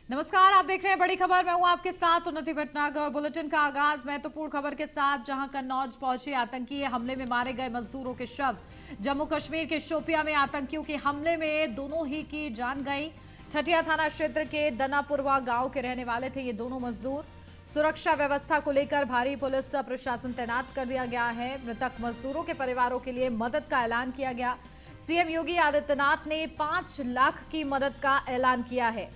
नमस्कार, आप देख रहे हैं बड़ी खबर। मैं हूं आपके साथ उन्नति भटनागर। बुलेटिन का आगाज महत्वपूर्ण खबर के साथ, जहां कन्नौज पहुंचे आतंकी हमले में मारे गए मजदूरों के शव। जम्मू कश्मीर के शोपियां में आतंकियों के हमले में दोनों ही की जान गई। ठटिया थाना क्षेत्र के दनापुरवा गांव के रहने वाले थे ये दोनों मजदूर। सुरक्षा व्यवस्था को लेकर भारी पुलिस प्रशासन तैनात कर दिया गया है। मृतक मजदूरों के परिवारों के लिए मदद का ऐलान किया गया। सीएम योगी आदित्यनाथ ने 5 लाख की मदद का ऐलान किया है।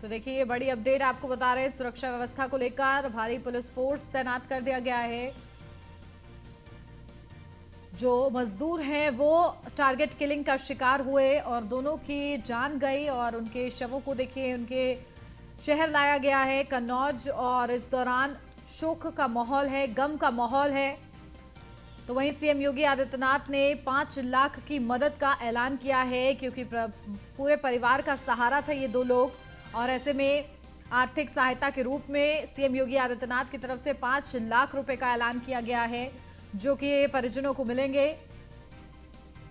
तो देखिए, ये बड़ी अपडेट आपको बता रहे हैं। सुरक्षा व्यवस्था को लेकर भारी पुलिस फोर्स तैनात कर दिया गया है। जो मजदूर हैं वो टारगेट किलिंग का शिकार हुए और दोनों की जान गई और उनके शवों को देखिए उनके शहर लाया गया है कन्नौज। और इस दौरान शोक का माहौल है, गम का माहौल है। तो वहीं सीएम योगी आदित्यनाथ ने 5 लाख की मदद का ऐलान किया है, क्योंकि पूरे परिवार का सहारा था ये दो लोग। और ऐसे में आर्थिक सहायता के रूप में सीएम योगी आदित्यनाथ की तरफ से 5 लाख रुपए का ऐलान किया गया है, जो कि परिजनों को मिलेंगे।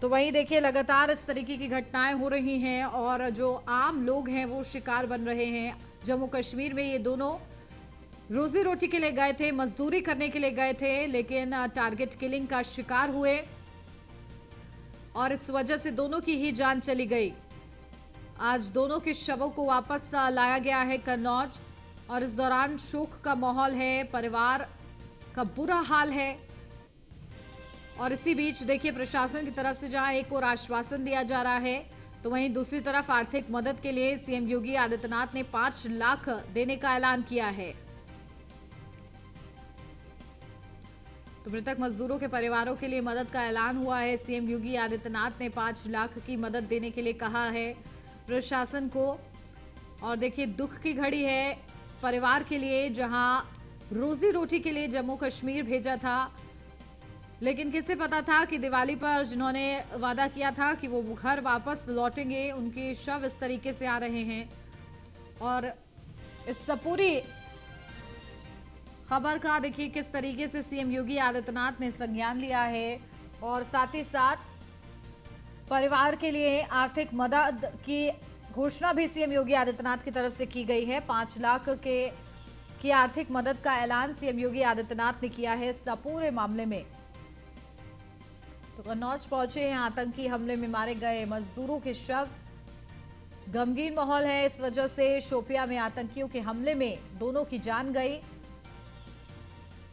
तो वहीं देखिए, लगातार इस तरीके की घटनाएं हो रही हैं और जो आम लोग हैं वो शिकार बन रहे हैं। जम्मू कश्मीर में ये दोनों रोजी रोटी के लिए गए थे, मजदूरी करने के लिए गए थे, लेकिन टारगेट किलिंग का शिकार हुए और इस वजह से दोनों की ही जान चली गई। आज दोनों के शवों को वापस लाया गया है कन्नौज और इस दौरान शोक का माहौल है, परिवार का बुरा हाल है। और इसी बीच देखिए, प्रशासन की तरफ से जहां एक और आश्वासन दिया जा रहा है, तो वहीं दूसरी तरफ आर्थिक मदद के लिए सीएम योगी आदित्यनाथ ने 5 लाख देने का ऐलान किया है। तो मृतक मजदूरों के परिवारों के लिए मदद का ऐलान हुआ है। सीएम योगी आदित्यनाथ ने 5 लाख की मदद देने के लिए कहा है प्रशासन को। और देखिए, दुख की घड़ी है परिवार के लिए, जहां रोजी रोटी के लिए जम्मू कश्मीर भेजा था, लेकिन किसे पता था कि दिवाली पर जिन्होंने वादा किया था कि वो घर वापस लौटेंगे, उनके शव इस तरीके से आ रहे हैं। और इस पूरी खबर का देखिए किस तरीके से सीएम योगी आदित्यनाथ ने संज्ञान लिया है और साथ ही साथ परिवार के लिए आर्थिक मदद की घोषणा भी सीएम योगी आदित्यनाथ की तरफ से की गई है। 5 लाख की आर्थिक मदद का ऐलान सीएम योगी आदित्यनाथ ने किया है इस पूरे मामले में। तो कन्नौज पहुंचे हैं आतंकी हमले में मारे गए मजदूरों के शव। गमगीन माहौल है इस वजह से। शोपिया में आतंकियों के हमले में दोनों की जान गई।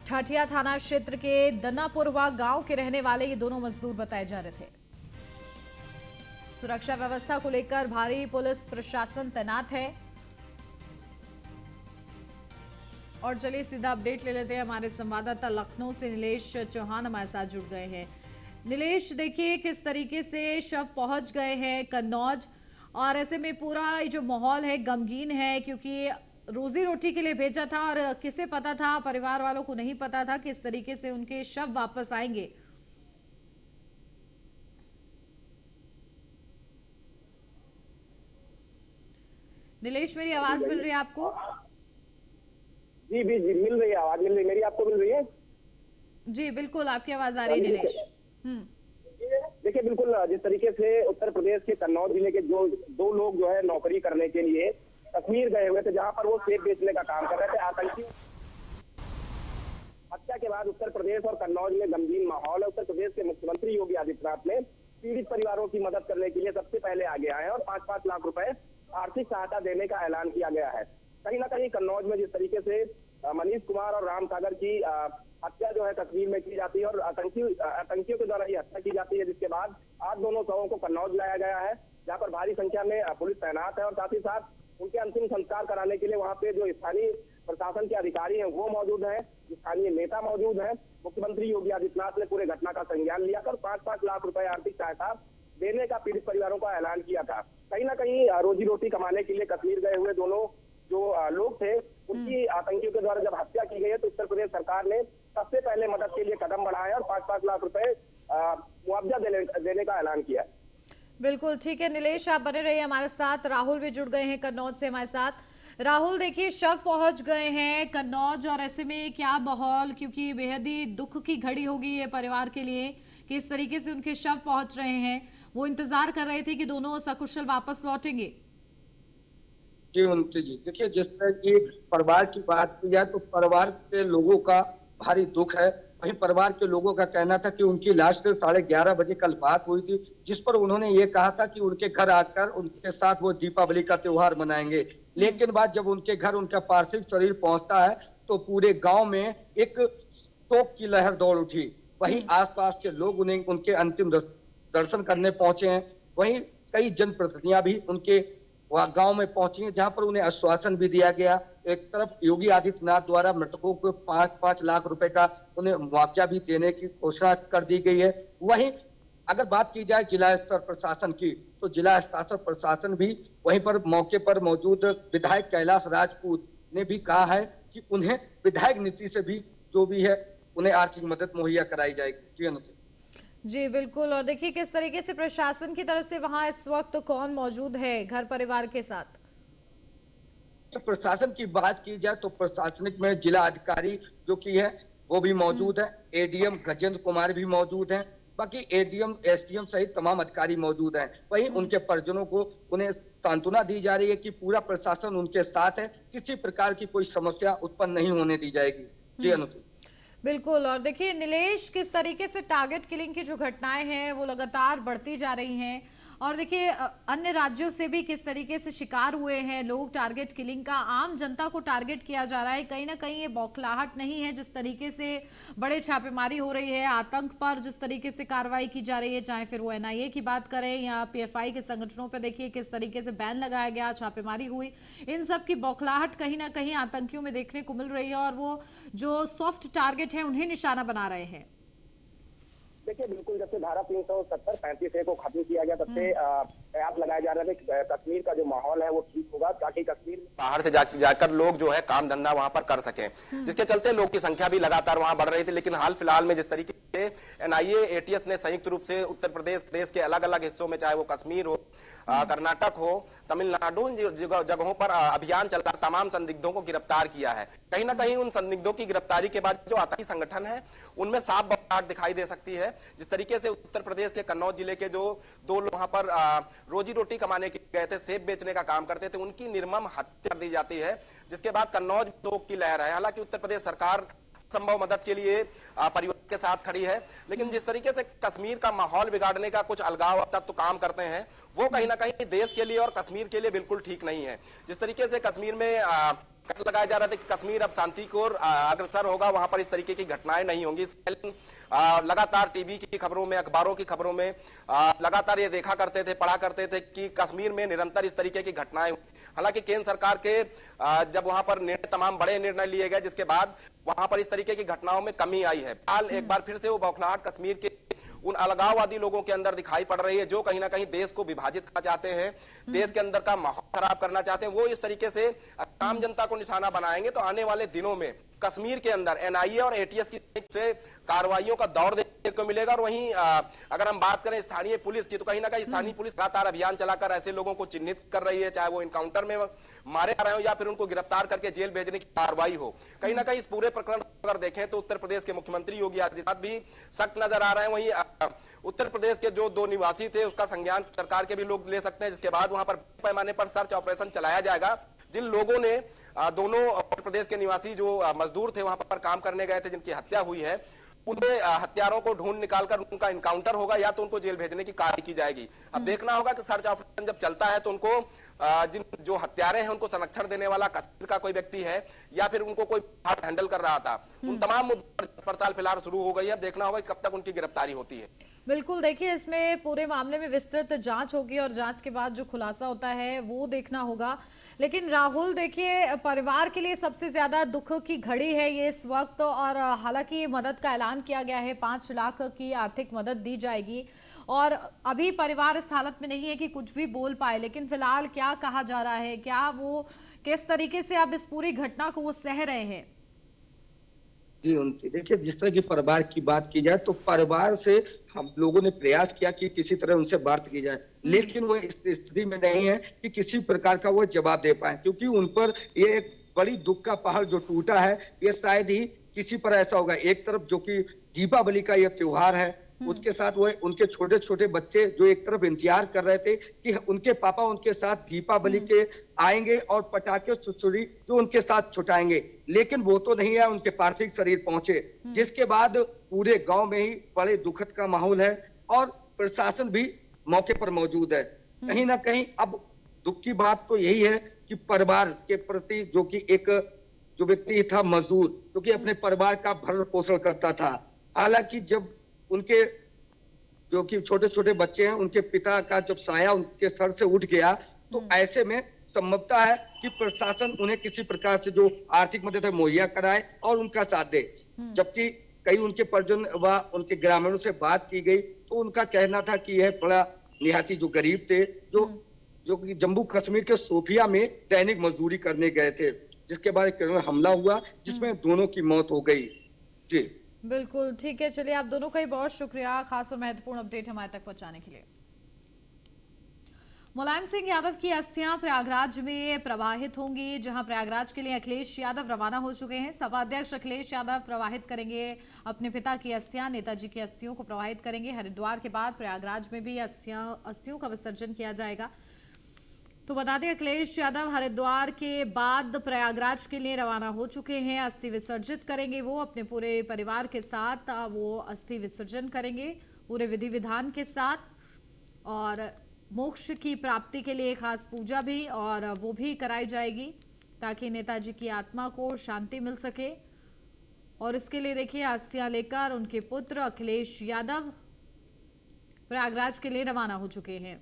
ठटिया थाना क्षेत्र के दनापुरवा गांव के रहने वाले ये दोनों मजदूर बताए जा रहे थे। सुरक्षा व्यवस्था को लेकर भारी पुलिस प्रशासन तैनात है। और चलिए सीधा अपडेट ले लेते हैं। हमारे संवाददाता लखनऊ से नीलेश चौहान हमारे साथ जुड़ गए हैं। नीलेश, देखिए किस तरीके से शव पहुंच गए हैं कन्नौज और ऐसे में पूरा जो माहौल है गमगीन है, क्योंकि रोजी रोटी के लिए भेजा था और किसे पता था, परिवार वालों को नहीं पता था कि इस तरीके से उनके शव वापस आएंगे। नीलेश, मेरी आवाज मिल रही है आपको? जी जी जी, मिल रही है, आवाज मिल रही है मेरी, आपको मिल रही है? जी बिल्कुल, आपकी आवाज आ रही है नीलेश। देखिए, बिल्कुल जिस तरीके से उत्तर प्रदेश के कन्नौज जिले के जो दो लोग जो है नौकरी करने के लिए कश्मीर गए हुए थे, जहां पर वो सेब बेचने का काम कर रहे थे, आतंकियों हत्या के बाद उत्तर प्रदेश और कन्नौज में गमगीन माहौल है। उत्तर प्रदेश के मुख्यमंत्री योगी आदित्यनाथ ने पीड़ित परिवारों की मदद करने के लिए सबसे पहले आगे आए और 5-5 लाख रुपए आर्थिक सहायता देने का ऐलान किया गया है। कहीं ना कहीं कन्नौज में जिस तरीके से मनीष कुमार और राम सागर की हत्या जो है कश्मीर में की जाती है और आतंकियों के द्वारा ये हत्या की जाती है, जिसके बाद आज दोनों शवों को कन्नौज लाया गया है, जहां पर भारी संख्या में पुलिस तैनात है और साथ ही साथ उनके अंतिम संस्कार कराने के लिए वहां पे जो स्थानीय प्रशासन के अधिकारी हैं वो मौजूद हैं, स्थानीय नेता मौजूद हैं। मुख्यमंत्री योगी आदित्यनाथ ने पूरे घटना का संज्ञान लिया कर 5-5 लाख रुपए आर्थिक सहायता देने का पीड़ित परिवारों का ऐलान किया था। कहीं ना कहीं रोजी रोटी कमाने के लिए कश्मीर गए हुए दोनों जो लोग थे, उनकी आतंकियों के द्वारा जब हत्या की गई है, तो उत्तर प्रदेश सरकार ने सबसे पहले मदद के लिए कदम बढ़ाए और 5-5 लाख रुपए मुआवजा देने का ऐलान किया है। बिल्कुल ठीक है नीलेश, आप बने रहिए हमारे साथ। राहुल भी जुड़ गए हैं कन्नौज से हमारे साथ। राहुल, देखिए शव पहुंच गए हैं कन्नौज और ऐसे में क्या माहौल, क्योंकि बेहद ही दुख की घड़ी होगी ये परिवार के लिए कि इस तरीके से उनके शव पहुंच रहे हैं। वो इंतजार कर रहे थे कि दोनों सकुशल वापस लौटेंगे। जी उनसे जी देखिए, जिस तरह की परिवार की बात की जाए तो परिवार के लोगों का भारी दुख है। वहीं परिवार के लोगों का कहना था कि उनकी लाश से 11:30 बजे कल बात हुई थी, जिस पर उन्होंने ये कहा था कि उनके घर आकर उनके साथ वो दीपावली का त्योहार मनाएंगे। लेकिन बाद जब उनके घर उनका पार्थिव शरीर पहुंचता है तो पूरे गांव में एक शोक की लहर दौड़ उठी। वहीं आसपास के लोग उन्हें उनके अंतिम दर्शन करने पहुंचे हैं। वहीं कई जनप्रतिनिधियां भी उनके वहां गांव में पहुंची हैं, जहां पर उन्हें आश्वासन भी दिया गया। एक तरफ योगी आदित्यनाथ द्वारा मृतकों को 5-5 लाख रुपए का उन्हें मुआवजा भी देने की घोषणा कर दी गई है। वहीं अगर बात की जाए जिला स्तर प्रशासन की, तो जिला स्तर प्रशासन भी वहीं पर मौके पर मौजूद विधायक कैलाश राजपूत ने भी कहा है कि उन्हें विधायक नीति से भी जो भी है उन्हें आर्थिक मदद मुहैया कराई जाएगी। जी अनुज जी बिल्कुल। और देखिए किस तरीके से प्रशासन की तरफ से वहां इस वक्त कौन मौजूद है घर परिवार के साथ? तो प्रशासन की बात की जाए तो प्रशासनिक में जिला अधिकारी जो कि है वो भी मौजूद है, एडीएम गजेंद्र कुमार भी मौजूद हैं, बाकी एडीएम एसडीएम सहित तमाम अधिकारी मौजूद हैं। वहीं उनके परिजनों को उन्हें सांत्वना दी जा रही है कि पूरा प्रशासन उनके साथ है, किसी प्रकार की कोई समस्या उत्पन्न नहीं होने दी जाएगी। जी अनुसूची बिल्कुल। और देखिए नीलेश, किस तरीके से टारगेट किलिंग की जो घटनाएं हैं वो लगातार बढ़ती जा रही हैं, और देखिए अन्य राज्यों से भी किस तरीके से शिकार हुए हैं लोग टारगेट किलिंग का, आम जनता को टारगेट किया जा रहा है। कहीं ना कहीं ये बौखलाहट नहीं है जिस तरीके से बड़े छापेमारी हो रही है, आतंक पर जिस तरीके से कार्रवाई की जा रही है, चाहे फिर वो एनआईए की बात करें या पीएफआई के संगठनों पर देखिए किस तरीके से बैन लगाया गया, छापेमारी हुई, इन सब की बौखलाहट कहीं ना कहीं आतंकियों में देखने को मिल रही है और वो जो सॉफ्ट टारगेट है उन्हें निशाना बना रहे हैं। देखिए बिल्कुल, जब से धारा 370-35A को खत्म किया गया तब से प्रयास लगाए जा रहे थे कि कश्मीर का जो माहौल है वो ठीक होगा, ताकि कश्मीर बाहर से जाकर लोग जो है काम धंधा वहां पर कर सकें, जिसके चलते लोग की संख्या भी लगातार वहां बढ़ रही थी। लेकिन हाल फिलहाल में जिस तरीके से एनआईए एटीएस ने संयुक्त रूप से उत्तर प्रदेश देश के अलग अलग हिस्सों में, चाहे वो कश्मीर हो, कर्नाटक हो, तमिलनाडु, जगहों पर अभियान चला, तमाम संदिग्धों को गिरफ्तार किया है। कहीं ना कहीं उन संदिग्धों की गिरफ्तारी के बाद जो आतंकी संगठन है उनमें साफ बौखलाहट दिखाई दे सकती है। जिस तरीके से उत्तर प्रदेश के कन्नौज जिले के जो 2 लोग वहां पर रोजी रोटी कमाने के गए थे, सेब बेचने का काम करते थे, उनकी निर्मम हत्या कर दी जाती है, जिसके बाद कन्नौज शोक की लहर है। हालांकि उत्तर प्रदेश सरकार संभव मदद के लिए परिवार के साथ खड़ी है, लेकिन जिस तरीके से कश्मीर का माहौल बिगाड़ने का कुछ अलगाव तत्व काम करते हैं वो कहीं ना कहीं देश के लिए और कश्मीर के लिए बिल्कुल ठीक नहीं है। जिस तरीके से कश्मीर में लगाया जा रहा था कि कश्मीर अब शांति की ओर अग्रसर होगा, वहां पर इस तरीके की घटनाएं नहीं होंगी। लगातार टीवी की खबरों में, अखबारों की खबरों में लगातार ये देखा करते थे, पढ़ा करते थे कि कश्मीर में निरंतर इस तरीके की घटनाएं। हालांकि केंद्र सरकार के जब वहां पर तमाम बड़े निर्णय लिए गए, जिसके बाद वहां पर इस तरीके की घटनाओं में कमी आई है। हाल एक बार फिर से वो बौखलाहट कश्मीर के उन अलगाववादी लोगों के अंदर दिखाई पड़ रही है जो कहीं ना कहीं देश को विभाजित करना चाहते हैं, देश के अंदर का माहौल खराब करना चाहते हैं। वो इस तरीके से आम जनता को निशाना बनाएंगे तो आने वाले दिनों में कश्मीर के अंदर एनआईए और एटीएस की कार्रवाइयों का दौर देखने को मिलेगा। और वहीं अगर हम बात करें स्थानीय पुलिस की, तो कहीं ना कहीं स्थानीय पुलिस लगातार अभियान चलाकर ऐसे लोगों को चिन्हित कर रही है, चाहे वो इनकाउंटर में मारे जा रहे हो या फिर उनको गिरफ्तार करके जेल भेजने की कार्रवाई हो। कहीं ना कहीं इस पूरे प्रकरण अगर देखें तो उत्तर प्रदेश के मुख्यमंत्री योगी आदित्यनाथ भी सख्त नजर आ रहे हैं। वहीं उत्तर प्रदेश के जो 2 निवासी थे उसका संज्ञान सरकार के भी लोग ले सकते हैं, जिसके बाद वहां पर पैमाने पर सर्च ऑपरेशन चलाया जाएगा। जिन लोगों ने दोनों उत्तर प्रदेश के निवासी जो मजदूर थे वहां पर काम करने गए थे, जिनकी हत्या हुई है, उनके हत्यारों को ढूंढ निकालकर उनका इनकाउंटर होगा या तो उनको जेल भेजने की कार्रवाई की जाएगी। अब देखना होगा कि सर्च ऑपरेशन जब चलता है तो उनको जिन जो हत्यारे हैं उनको संरक्षण देने वाला कश्मीर का कोई व्यक्ति है या फिर उनको कोई हैंडल कर रहा था, उन तमाम मुद्दों पर पड़ताल फिलहाल शुरू हो गई है। अब देखना होगा कि कब तक उनकी गिरफ्तारी होती है। बिल्कुल, देखिए इसमें पूरे मामले में विस्तृत जांच होगी और जांच के बाद जो खुलासा होता है वो देखना होगा। लेकिन राहुल देखिए, परिवार के लिए सबसे ज्यादा दुख की घड़ी है ये इस वक्त, और हालांकि मदद का ऐलान किया गया है, 5 लाख की आर्थिक मदद दी जाएगी और अभी परिवार इस हालत में नहीं है कि कुछ भी बोल पाए। लेकिन फिलहाल क्या कहा जा रहा है, क्या वो किस तरीके से अब इस पूरी घटना को वो सह रहे हैं? जी उनकी देखिए, जिस तरह की परिवार की बात की जाए तो परिवार से हम लोगों ने प्रयास किया कि किसी तरह उनसे बात की जाए, लेकिन वो इस स्थिति में नहीं है कि किसी प्रकार का वो जवाब दे पाए, क्योंकि उन पर ये एक बड़ी दुख का पहाड़ जो टूटा है, ये शायद ही किसी पर ऐसा होगा। एक तरफ जो कि दीपावली का ये त्योहार है, उसके साथ वो उनके छोटे छोटे बच्चे जो एक तरफ इंतजार कर रहे थे कि उनके पापा उनके साथ दीपावली के आएंगे और पटाखे छुरछुरी जो उनके साथ छुटाएंगे, लेकिन वो तो नहीं है, उनके पार्थिव शरीर पहुंचे, जिसके बाद पूरे गांव में ही बड़े दुखद का माहौल है और प्रशासन भी मौके पर मौजूद है। कहीं ना कहीं अब दुख की बात तो यही है कि परिवार के प्रति जो कि एक जो व्यक्ति था मजदूर, जो कि अपने परिवार का भरण पोषण करता था, हालांकि जब उनके जो कि छोटे छोटे बच्चे हैं, उनके पिता का जब साया उनके सर से उठ गया, तो ऐसे में संभवता है कि प्रशासन उन्हें किसी प्रकार से जो आर्थिक मदद है मुहैया कराए और उनका साथ दे। जबकि कई उनके परिजन व उनके ग्रामीणों से बात की गई तो उनका कहना था कि यह बड़ा निहाती जो गरीब थे, जो कि जम्मू कश्मीर के सोफिया में दैनिक मजदूरी करने गए थे, जिसके बाद एक हमला हुआ जिसमें दोनों की मौत हो गई। जी बिल्कुल ठीक है, चलिए आप दोनों का ही बहुत शुक्रिया खास और महत्वपूर्ण अपडेट हमारे तक पहुंचाने के लिए। मुलायम सिंह यादव की अस्थियां प्रयागराज में प्रवाहित होंगी, जहां प्रयागराज के लिए अखिलेश यादव रवाना हो चुके हैं। सपा अध्यक्ष अखिलेश यादव प्रवाहित करेंगे अपने पिता की अस्थियां, नेताजी की अस्थियों को प्रवाहित करेंगे। हरिद्वार के बाद प्रयागराज में भी अस्थियों का विसर्जन किया जाएगा। तो बता दें अखिलेश यादव हरिद्वार के बाद प्रयागराज के लिए रवाना हो चुके हैं। अस्थि विसर्जित करेंगे वो अपने पूरे परिवार के साथ, वो अस्थि विसर्जन करेंगे पूरे विधि विधान के साथ, और मोक्ष की प्राप्ति के लिए खास पूजा भी और वो भी कराई जाएगी ताकि नेताजी की आत्मा को शांति मिल सके। और इसके लिए देखिए अस्थियां लेकर उनके पुत्र अखिलेश यादव प्रयागराज के लिए रवाना हो चुके हैं।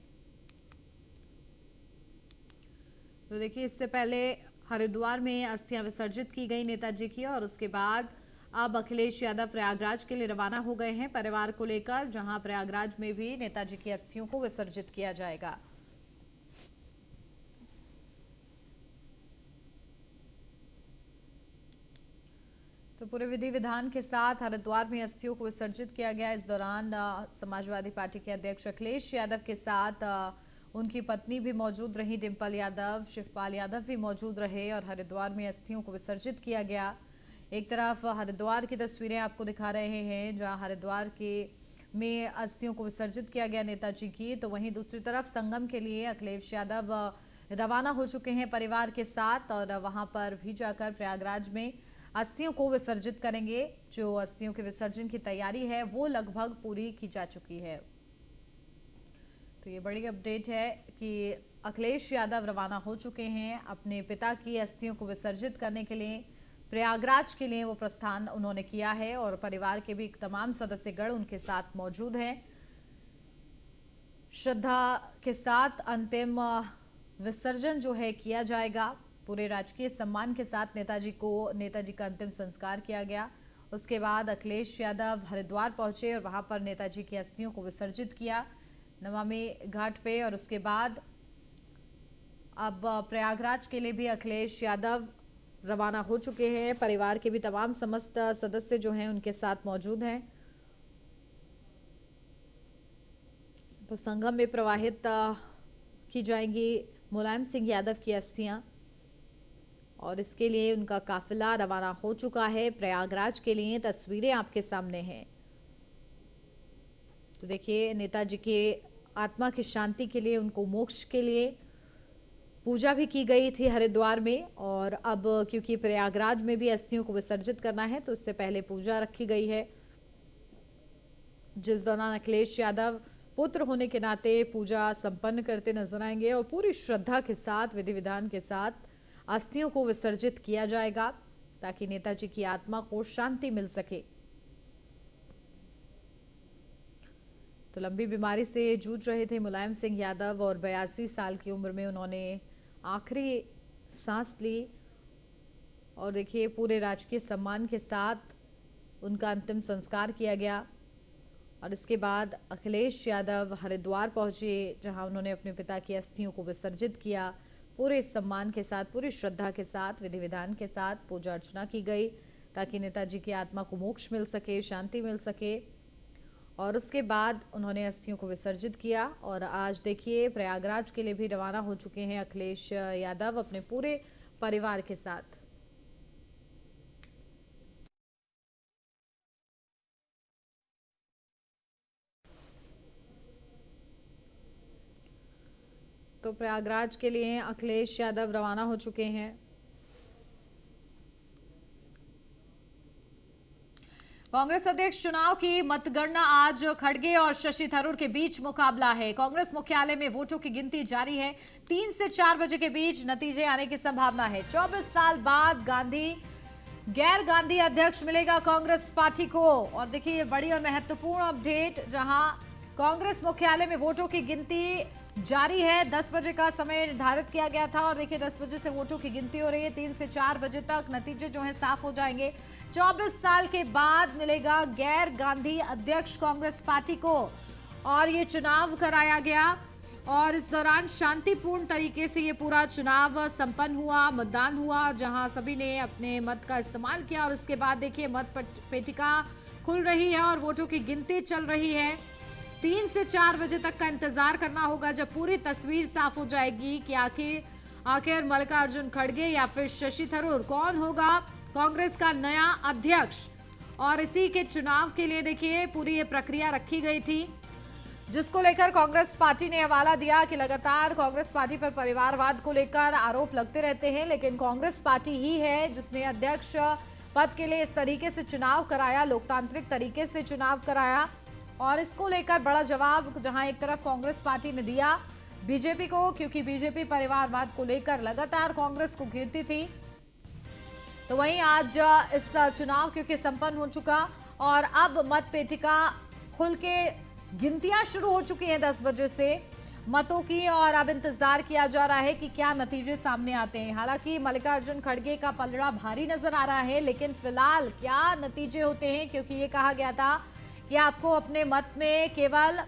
तो देखिए इससे पहले हरिद्वार में अस्थियां विसर्जित की गई नेताजी की, और उसके बाद अब अखिलेश यादव प्रयागराज के लिए रवाना हो गए हैं परिवार को लेकर, जहां प्रयागराज में भी नेताजी की अस्थियों को विसर्जित किया जाएगा। तो पूरे विधि विधान के साथ हरिद्वार में अस्थियों को विसर्जित किया गया। इस दौरान समाजवादी पार्टी के अध्यक्ष अखिलेश यादव के साथ उनकी पत्नी भी मौजूद रही, डिंपल यादव, शिवपाल यादव भी मौजूद रहे और हरिद्वार में अस्थियों को विसर्जित किया गया। एक तरफ हरिद्वार की तस्वीरें आपको दिखा रहे हैं जहां हरिद्वार के में अस्थियों को विसर्जित किया गया नेताजी की, तो वहीं दूसरी तरफ संगम के लिए अखिलेश यादव रवाना हो चुके हैं परिवार के साथ, और वहां पर भी जाकर प्रयागराज में अस्थियों को विसर्जित करेंगे। जो अस्थियों के विसर्जन की तैयारी है वो लगभग पूरी की जा चुकी है। तो ये बड़ी अपडेट है कि अखिलेश यादव रवाना हो चुके हैं अपने पिता की अस्थियों को विसर्जित करने के लिए। प्रयागराज के लिए वो प्रस्थान उन्होंने किया है और परिवार के भी तमाम सदस्यगण उनके साथ मौजूद हैं। श्रद्धा के साथ अंतिम विसर्जन जो है किया जाएगा। पूरे राजकीय सम्मान के साथ नेताजी का अंतिम संस्कार किया गया। उसके बाद अखिलेश यादव हरिद्वार पहुंचे और वहां पर नेताजी की अस्थियों को विसर्जित किया नमामि घाट पे, और उसके बाद अब प्रयागराज के लिए भी अखिलेश यादव रवाना हो चुके हैं। परिवार के भी तमाम समस्त सदस्य जो हैं उनके साथ मौजूद हैं। तो संगम में प्रवाहित की जाएंगी मुलायम सिंह यादव की अस्थियां, और इसके लिए उनका काफिला रवाना हो चुका है प्रयागराज के लिए। तस्वीरें आपके सामने हैं। तो देखिए नेताजी के आत्मा की शांति के लिए, उनको मोक्ष के लिए पूजा भी की गई थी हरिद्वार में, और अब क्योंकि प्रयागराज में भी अस्थियों को विसर्जित करना है तो उससे पहले पूजा रखी गई है, जिस दौरान अखिलेश यादव पुत्र होने के नाते पूजा संपन्न करते नजर आएंगे और पूरी श्रद्धा के साथ विधि विधान के साथ अस्थियों को विसर्जित किया जाएगा ताकि नेताजी की आत्मा को शांति मिल सके। तो लंबी बीमारी से जूझ रहे थे मुलायम सिंह यादव और 82 साल की उम्र में उन्होंने आखिरी सांस ली, और देखिए पूरे राजकीय सम्मान के साथ उनका अंतिम संस्कार किया गया। और इसके बाद अखिलेश यादव हरिद्वार पहुंचे जहां उन्होंने अपने पिता की अस्थियों को विसर्जित किया। पूरे सम्मान के साथ, पूरी श्रद्धा के साथ, विधि विधान के साथ पूजा अर्चना की गई ताकि नेताजी की आत्मा को मोक्ष मिल सके, शांति मिल सके। और उसके बाद उन्होंने अस्थियों को विसर्जित किया, और आज देखिए प्रयागराज के लिए भी रवाना हो चुके हैं अखिलेश यादव अपने पूरे परिवार के साथ। प्रयागराज के लिए अखिलेश यादव रवाना हो चुके हैं। कांग्रेस अध्यक्ष चुनाव की मतगणना आज खड़गे और शशि थरूर के बीच मुकाबला है। कांग्रेस मुख्यालय में वोटों की गिनती जारी है। 3 से 4 बजे के बीच नतीजे आने की संभावना है। 24 साल बाद गैर गांधी अध्यक्ष मिलेगा कांग्रेस पार्टी को। और देखिए ये बड़ी और महत्वपूर्ण अपडेट, जहां कांग्रेस मुख्यालय में वोटों की गिनती जारी है। 10 बजे का समय निर्धारित किया गया था और देखिए 10 बजे से वोटों की गिनती हो रही है। 3 से 4 बजे तक नतीजे जो है साफ हो जाएंगे। 24 साल के बाद मिलेगा गैर गांधी अध्यक्ष कांग्रेस पार्टी को। और ये चुनाव कराया गया और इस दौरान शांतिपूर्ण तरीके से ये पूरा चुनाव संपन्न हुआ, मतदान हुआ, जहां सभी ने अपने मत का इस्तेमाल किया। और उसके बाद देखिए मत पेटिका खुल रही है और वोटों की गिनती चल रही है। 3 से 4 बजे तक का इंतजार करना होगा, जब पूरी तस्वीर साफ हो जाएगी कि आखिर मल्लिकार्जुन खड़गे या फिर शशि थरूर कौन होगा कांग्रेस का नया अध्यक्ष। और इसी के चुनाव के लिए देखिए पूरी ये प्रक्रिया रखी गई थी, जिसको लेकर कांग्रेस पार्टी ने हवाला दिया कि लगातार कांग्रेस पार्टी पर परिवारवाद को लेकर आरोप लगते रहते हैं, लेकिन कांग्रेस पार्टी ही है जिसने अध्यक्ष पद के लिए इस तरीके से चुनाव कराया, लोकतांत्रिक तरीके से चुनाव कराया। और इसको लेकर बड़ा जवाब जहां एक तरफ कांग्रेस पार्टी ने दिया बीजेपी को, क्योंकि बीजेपी परिवारवाद को लेकर लगातार कांग्रेस को घेरती थी, तो वहीं आज इस चुनाव क्योंकि संपन्न हो चुका और अब मत पेटिका खुल के गिनतियां शुरू हो चुकी हैं 10 बजे से मतों की। और अब इंतजार किया जा रहा है कि क्या नतीजे सामने आते हैं। हालांकि मल्लिकार्जुन खड़गे का पलड़ा भारी नजर आ रहा है, लेकिन फिलहाल क्या नतीजे होते हैं, क्योंकि ये कहा गया था कि आपको अपने मत में केवल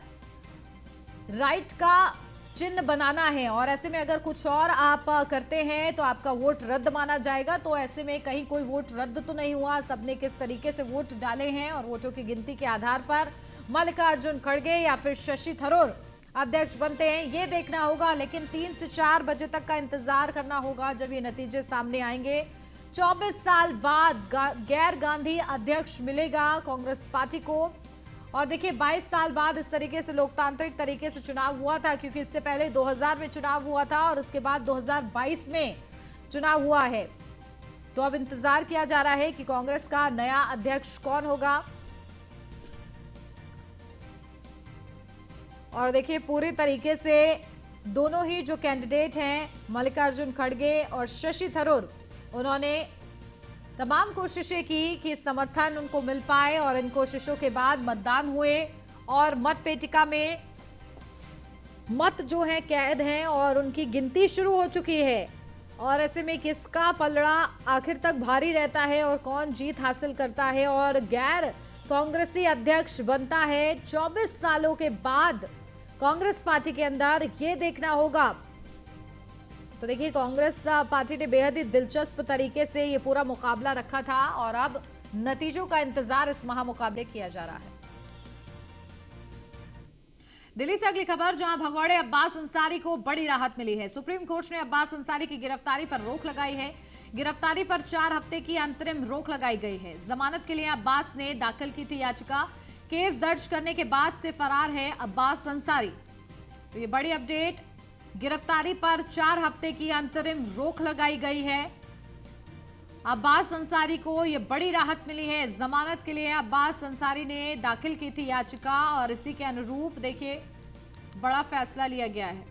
राइट का चिन्ह बनाना है और ऐसे में अगर कुछ और आप करते हैं तो आपका वोट रद्द माना जाएगा। तो ऐसे में कहीं कोई वोट रद्द तो नहीं हुआ, सबने किस तरीके से वोट डाले हैं और वोटों की गिनती के आधार पर मल्लिकार्जुन खड़गे या फिर शशि थरूर अध्यक्ष बनते हैं, ये देखना होगा। लेकिन 3 से 4 बजे तक का इंतजार करना होगा, जब ये नतीजे सामने आएंगे। 24 साल बाद गैर गांधी अध्यक्ष मिलेगा कांग्रेस पार्टी को। और देखिए 22 साल बाद इस तरीके से लोकतांत्रिक तरीके से चुनाव हुआ था, क्योंकि इससे पहले 2000 में चुनाव हुआ था और उसके बाद 2022 में चुनाव हुआ है। तो अब इंतजार किया जा रहा है कि कांग्रेस का नया अध्यक्ष कौन होगा। और देखिए पूरी तरीके से दोनों ही जो कैंडिडेट हैं मल्लिकार्जुन खड़गे और शशि थरूर, उन्होंने तमाम कोशिशें की कि समर्थन उनको मिल पाए और इन कोशिशों के बाद मतदान हुए और मत पेटिका में मत जो है कैद हैं और उनकी गिनती शुरू हो चुकी है। और ऐसे में किसका पलड़ा आखिर तक भारी रहता है और कौन जीत हासिल करता है और गैर कांग्रेसी अध्यक्ष बनता है 24 सालों के बाद कांग्रेस पार्टी के अंदर, ये देखना होगा। तो देखिए कांग्रेस पार्टी ने बेहद ही दिलचस्प तरीके से ये पूरा मुकाबला रखा था और अब नतीजों का इंतजार इस महामुकाबले किया जा रहा है। दिल्ली से अगली खबर, जहां भगौड़े अब्बास अंसारी को बड़ी राहत मिली है। सुप्रीम कोर्ट ने अब्बास अंसारी की गिरफ्तारी पर रोक लगाई है। गिरफ्तारी पर 4 हफ्ते की अंतरिम रोक लगाई गई है। जमानत के लिए अब्बास ने दाखिल की थी याचिका। केस दर्ज करने के बाद से फरार है अब्बास अंसारी। तो ये बड़ी अपडेट, गिरफ्तारी पर 4 हफ्ते की अंतरिम रोक लगाई गई है। अब्बास अंसारी को यह बड़ी राहत मिली है। जमानत के लिए अब्बास अंसारी ने दाखिल की थी याचिका और इसी के अनुरूप देखिए बड़ा फैसला लिया गया है।